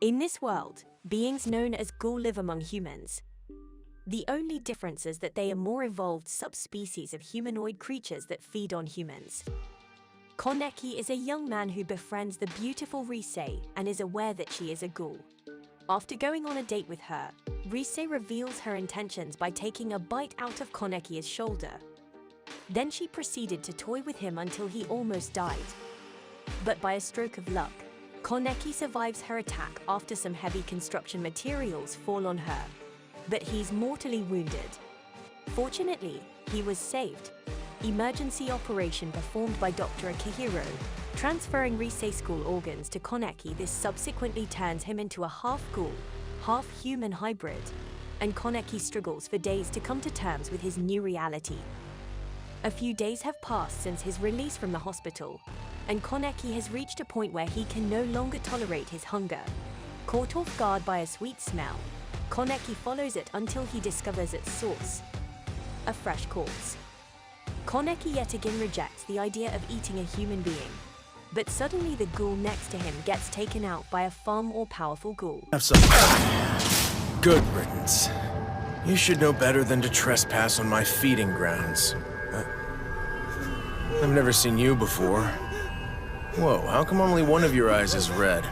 In this world, beings known as ghoul live among humans. The only difference is that they are more evolved subspecies of humanoid creatures that feed on humans. Kaneki is a young man who befriends the beautiful Rize and is aware that she is a ghoul. After going on a date with her, Rize reveals her intentions by taking a bite out of Kaneki's shoulder. Then she proceeded to toy with him until he almost died. But by a stroke of luck, Kaneki survives her attack after some heavy construction materials fall on her. But he's mortally wounded. Fortunately, he was saved. Emergency operation performed by Dr. Akihiro, transferring Rize school organs to Kaneki. This subsequently turns him into a half-ghoul, half-human hybrid, and Kaneki struggles for days to come to terms with his new reality. A few days have passed since his release from the hospital, and Kaneki has reached a point where he can no longer tolerate his hunger. Caught off guard by a sweet smell, Kaneki follows it until he discovers its source: a fresh corpse. Kaneki yet again rejects the idea of eating a human being, but suddenly the ghoul next to him gets taken out by a far more powerful ghoul. Have some good riddance. You should know better than to trespass on my feeding grounds. I've never seen you before. Whoa, how come only one of your eyes is red?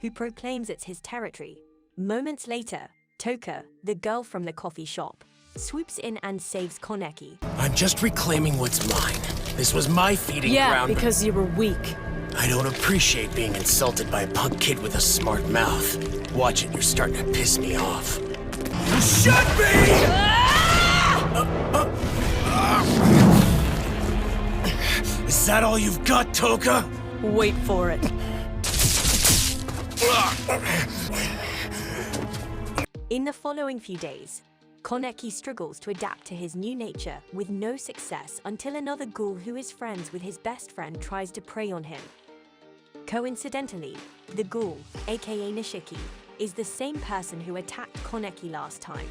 Who proclaims it's his territory. Moments later, Toka, the girl from the coffee shop, swoops in and saves Kaneki. I'm just reclaiming what's mine. This was my feeding ground. Yeah, because you were weak. I don't appreciate being insulted by a punk kid with a smart mouth. Watch it, you're starting to piss me off. You should be! Is that all you've got, Toka? Wait for it. In the following few days, Kaneki struggles to adapt to his new nature with no success until another ghoul who is friends with his best friend tries to prey on him. Coincidentally, the ghoul, aka Nishiki, is the same person who attacked Kaneki last time.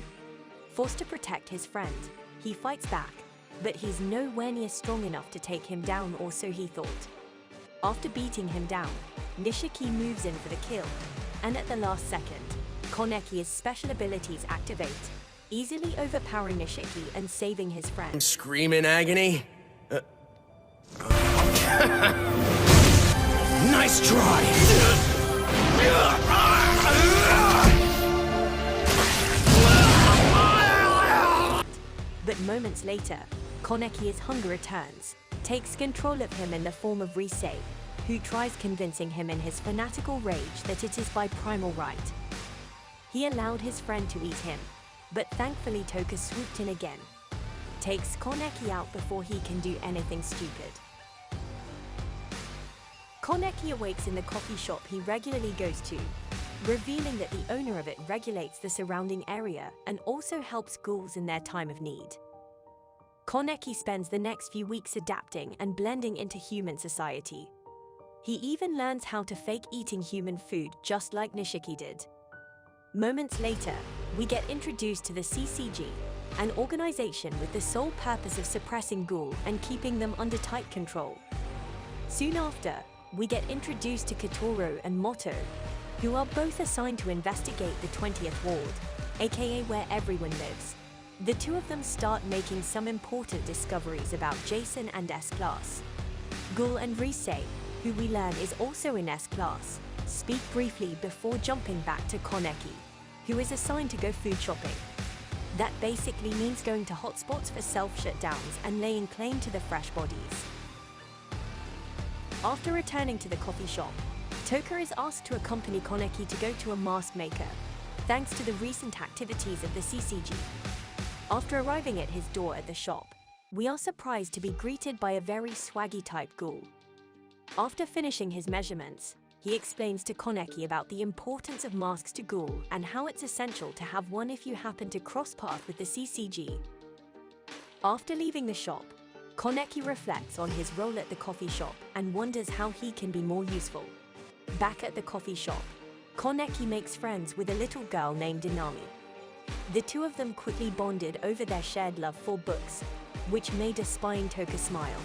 Forced to protect his friend, he fights back, but he's nowhere near strong enough to take him down, or so he thought. After beating him down, Nishiki moves in for the kill, and at the last second, Kaneki's special abilities activate, easily overpowering Nishiki and saving his friend. Scream in agony? Nice try! But moments later, Kaneki's hunger returns, takes control of him in the form of Rize, who tries convincing him in his fanatical rage that it is by primal right. He allowed his friend to eat him, but thankfully Toka swooped in again, takes Kaneki out before he can do anything stupid. Kaneki awakes in the coffee shop he regularly goes to, revealing that the owner of it regulates the surrounding area and also helps ghouls in their time of need. Kaneki spends the next few weeks adapting and blending into human society. He even learns how to fake eating human food just like Nishiki did. Moments later, we get introduced to the CCG, an organization with the sole purpose of suppressing ghoul and keeping them under tight control. Soon after, we get introduced to Kitoro and Moto, who are both assigned to investigate the 20th ward, aka where everyone lives. The two of them start making some important discoveries about Jason and S-Class. Ghoul and Rize, who we learn is also in S-Class, speak briefly before jumping back to Kaneki, who is assigned to go food shopping. That basically means going to hotspots for self-shutdowns and laying claim to the fresh bodies. After returning to the coffee shop, Toka is asked to accompany Kaneki to go to a mask maker, thanks to the recent activities of the CCG. After arriving at his door at the shop, we are surprised to be greeted by a very swaggy type ghoul. After finishing his measurements, he explains to Kaneki about the importance of masks to ghoul and how it's essential to have one if you happen to cross path with the CCG. After leaving the shop, Kaneki reflects on his role at the coffee shop and wonders how he can be more useful. Back at the coffee shop, Kaneki makes friends with a little girl named Inami. The two of them quickly bonded over their shared love for books, which made a spine Toka smile.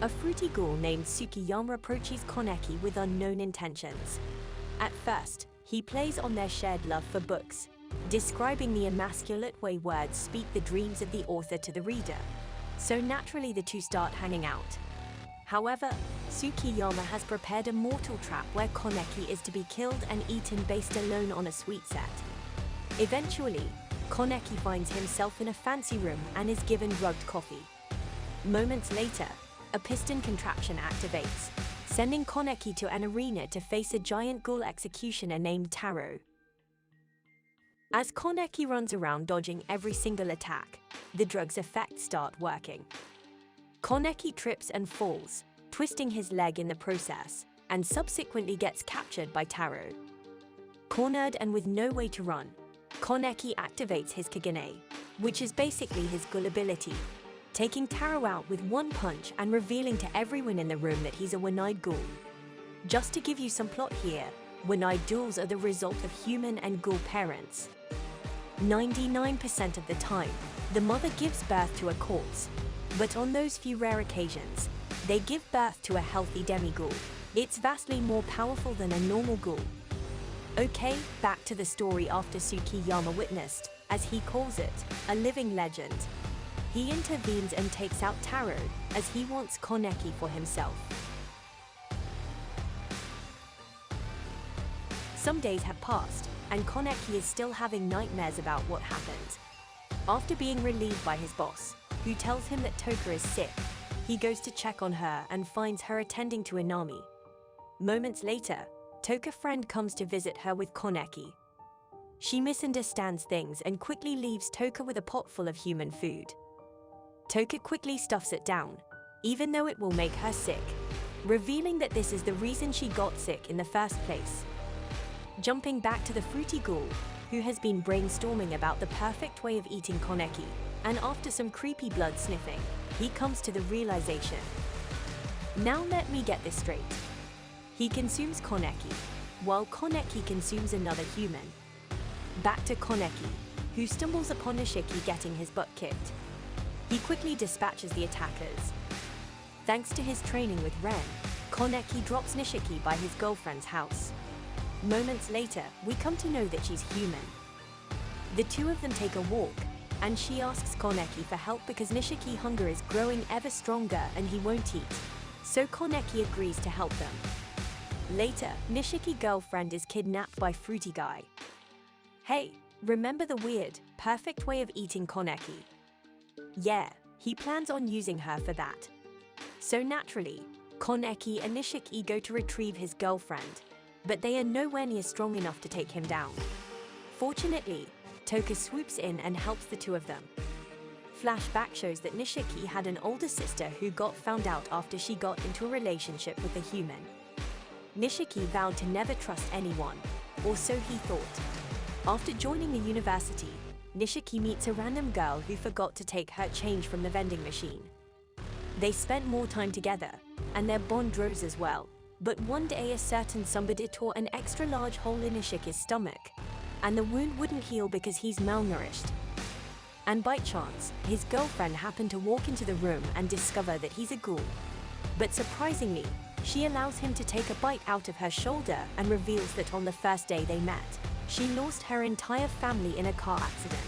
A fruity ghoul named Tsukiyama approaches Kaneki with unknown intentions. At first, he plays on their shared love for books, describing the emasculate way words speak the dreams of the author to the reader. So naturally the two start hanging out. However, Tsukiyama has prepared a mortal trap where Kaneki is to be killed and eaten based alone on a sweet set. Eventually, Kaneki finds himself in a fancy room and is given drugged coffee. Moments later, a piston contraption activates, sending Kaneki to an arena to face a giant ghoul executioner named Taro. As Kaneki runs around dodging every single attack, the drug's effects start working. Kaneki trips and falls, twisting his leg in the process, and subsequently gets captured by Taro. Cornered and with no way to run, Kaneki activates his Kagane, which is basically his ghoul ability, taking Taro out with one punch and revealing to everyone in the room that he's a one-eyed ghoul. Just to give you some plot here, one-eyed ghouls are the result of human and ghoul parents. 99% of the time, the mother gives birth to a corpse, but on those few rare occasions, they give birth to a healthy demi-ghoul. It's vastly more powerful than a normal ghoul. Okay, back to the story after Tsukiyama witnessed, as he calls it, a living legend. He intervenes and takes out Taro, as he wants Kaneki for himself. Some days have passed, and Kaneki is still having nightmares about what happened. After being relieved by his boss, who tells him that Toka is sick, he goes to check on her and finds her attending to Inami. Moments later, Toka's friend comes to visit her with Kaneki. She misunderstands things and quickly leaves Toka with a pot full of human food. Toka quickly stuffs it down, even though it will make her sick, revealing that this is the reason she got sick in the first place. Jumping back to the fruity ghoul, who has been brainstorming about the perfect way of eating Kaneki, and after some creepy blood sniffing, he comes to the realization. Now let me get this straight. He consumes Kaneki, while Kaneki consumes another human. Back to Kaneki, who stumbles upon Nishiki getting his butt kicked. He quickly dispatches the attackers. Thanks to his training with Ren, Kaneki drops Nishiki by his girlfriend's house. Moments later, we come to know that she's human. The two of them take a walk, and she asks Kaneki for help because Nishiki's hunger is growing ever stronger and he won't eat. So Kaneki agrees to help them. Later, Nishiki's girlfriend is kidnapped by Fruity Guy. Hey, remember the weird, perfect way of eating Kaneki? Yeah, he plans on using her for that. So naturally, Kaneki and Nishiki go to retrieve his girlfriend, but they are nowhere near strong enough to take him down. Fortunately, Toka swoops in and helps the two of them. Flashback shows that Nishiki had an older sister who got found out after she got into a relationship with a human. Nishiki vowed to never trust anyone, or so he thought. After joining the university, Nishiki meets a random girl who forgot to take her change from the vending machine. They spent more time together, and their bond grows as well. But one day a certain somebody tore an extra large hole in Nishiki's stomach, and the wound wouldn't heal because he's malnourished. And by chance, his girlfriend happened to walk into the room and discover that he's a ghoul. But surprisingly, she allows him to take a bite out of her shoulder and reveals that on the first day they met, she lost her entire family in a car accident.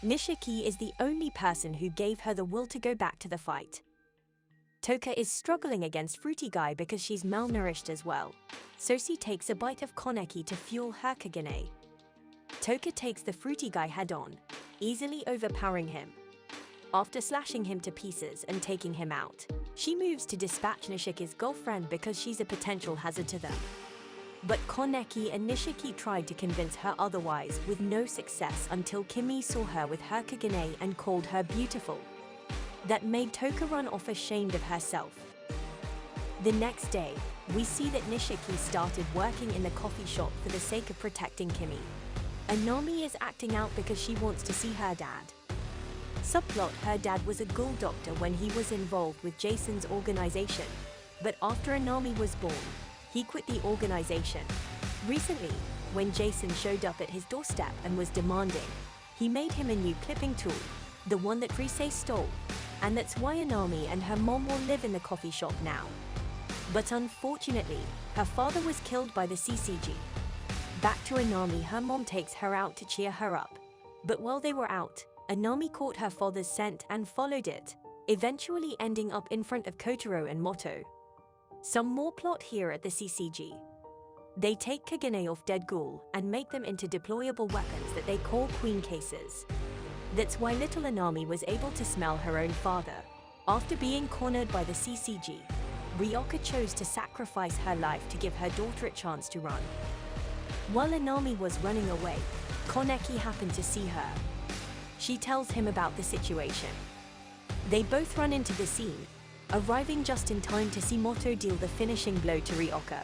Nishiki is the only person who gave her the will to go back to the fight. Toka is struggling against Fruity Guy because she's malnourished as well, so she takes a bite of Kaneki to fuel her Kagane. Toka takes the Fruity Guy head-on, easily overpowering him. After slashing him to pieces and taking him out, she moves to dispatch Nishiki's girlfriend because she's a potential hazard to them. But Kaneki and Nishiki tried to convince her otherwise with no success until Kimi saw her with her Kagane and called her beautiful. That made Toka run off ashamed of herself. The next day, we see that Nishiki started working in the coffee shop for the sake of protecting Kimi. Anami is acting out because she wants to see her dad. Subplot: her dad was a ghoul doctor when he was involved with Jason's organization, but after Anami was born, he quit the organization. Recently, when Jason showed up at his doorstep and was demanding, he made him a new clipping tool, the one that Rize stole, and that's why Anami and her mom will live in the coffee shop now. But unfortunately, her father was killed by the CCG. Back to Anami, her mom takes her out to cheer her up. But while they were out, Anami caught her father's scent and followed it, eventually ending up in front of Kotaro and Moto. Some more plot here at the CCG. They take Kagane off dead ghoul and make them into deployable weapons that they call queen cases. That's why little Anami was able to smell her own father. After being cornered by the CCG, Ryoka chose to sacrifice her life to give her daughter a chance to run. While Anami was running away, Kaneki happened to see her. She tells him about the situation. They both run into the scene, arriving just in time to see Moto deal the finishing blow to Ryoka.